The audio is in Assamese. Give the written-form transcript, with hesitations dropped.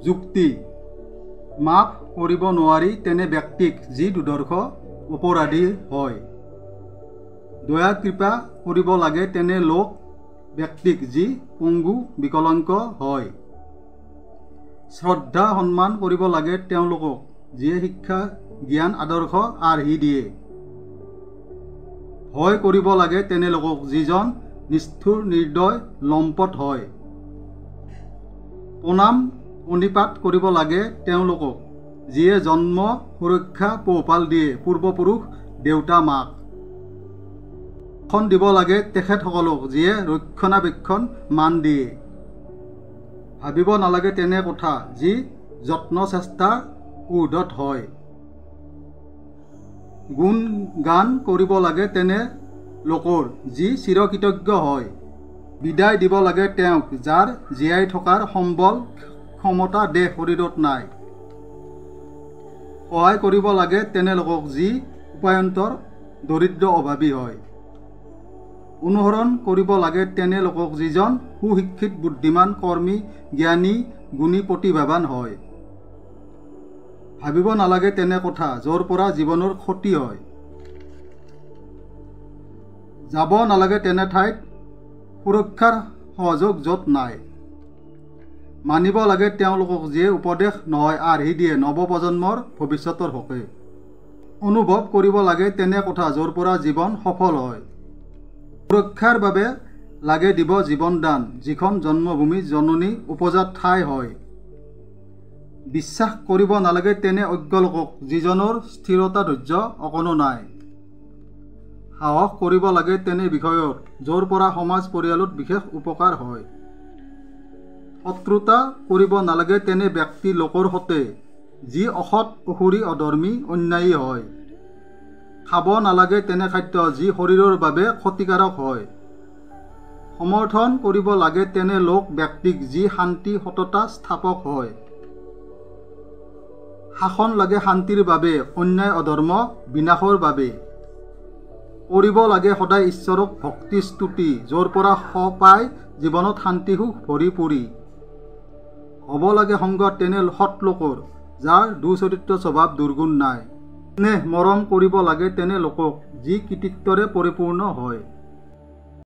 যুক্তি মাফ কৰিব নোৱাৰি তেনে ব্যক্তিক যি দুৰ্দৰ্শ অপৰাধী হয়। দয়া কৃপা কৰিব লাগে তেনে লোক ব্যক্তিক যি পংগু বিকলাংগ হয়। শ্ৰদ্ধা সন্মান কৰিব লাগে তেওঁলোকক যিয়ে শিক্ষা জ্ঞান আদৰ্শ আৰ্হি দিয়ে। ভয় কৰিব লাগে তেনে লোকক যিজন নিষ্ঠুৰ নিৰ্দয় লম্পট হয়। প্ৰণাম প্ৰণিপাত কৰিব লাগে তেওঁলোকক যিয়ে জন্ম সুৰক্ষা পোহপাল দিয়ে পূৰ্বপুৰুষ দেউতা মাক। দিব লাগে তেখেতসকলক যিয়ে ৰক্ষণাবেক্ষণ মান দিয়ে। ভাবিব নালাগে তেনে কথা যি যত্ন চেষ্টাৰ ঊৰ্ধত হয়। গুণ গান কৰিব লাগে তেনে লোকৰ যি চিৰকৃতজ্ঞ হয়। বিদায় দিব লাগে তেওঁক যাৰ জীয়াই থকাৰ সম্বল ক্ষমতা দেহ শৰীৰত নাই। সহায় কৰিব লাগে তেনে লোকক যি উপায়ন্তৰ দৰিদ্ৰ অভাৱী হয়। অনুসৰণ কৰিব লাগে তেনে লোকক যিজন সুশিক্ষিত বুদ্ধিমান কৰ্মী জ্ঞানী গুণী প্ৰতিভাৱান হয়। ভাবিব নালাগে তেনে কথা য'ৰ পৰা জীৱনৰ ক্ষতি হয়। যাব নালাগে তেনে ঠাইত সুৰক্ষাৰ সহযোগ য'ত নাই। মানিব লাগে তেওঁলোকক যিয়ে উপদেশ নহয় আৰ্হি দিয়ে নৱপ্ৰজন্মৰ ভৱিষ্যতৰ হকে। অনুভৱ কৰিব লাগে তেনে কথা য'ৰ পৰা জীৱন সফল হয়। সুৰক্ষাৰ বাবে লাগে দিব জীৱন দান যিখন জন্মভূমি জননী উপজাত ঠাই হয়। বিশ্বাস কৰিব নালাগে তেনে অজ্ঞ লোকক যিজনৰ স্থিৰতা ধৈৰ্য অকণো নাই। সাহস কৰিব লাগে তেনে বিষয়ত য'ৰ পৰা সমাজ পৰিয়ালত বিশেষ উপকাৰ হয়। শত্ৰুতা কৰিব নালাগে তেনে ব্যক্তি লোকৰ সতে যি অসৎ অসুৰী অধৰ্মী অন্যায়ী হয়। খাব নালাগে তেনে খাদ্য যি শৰীৰৰ বাবে ক্ষতিকাৰক হয়। সমৰ্থন কৰিব লাগে তেনে লোক ব্যক্তিক যি শান্তি সততা স্থাপক হয়। শাসন লাগে শান্তিৰ বাবে অন্যায় অধৰ্ম বিনাশৰ বাবে। কৰিব লাগে সদায় ঈশ্বৰক ভক্তি স্তুতি য'ৰ পৰা পায় জীৱনত শান্তি সুখ ভৰি পৰি। হ'ব লাগে সংগ তেনে সৎ লোকৰ যাৰ দুচৰিত্ৰ স্বভাৱ দুৰ্গুণ নাই। স্নেহ মৰম কৰিব লাগে তেনে লোকক যি কৃতিত্বৰে পৰিপূৰ্ণ হয়।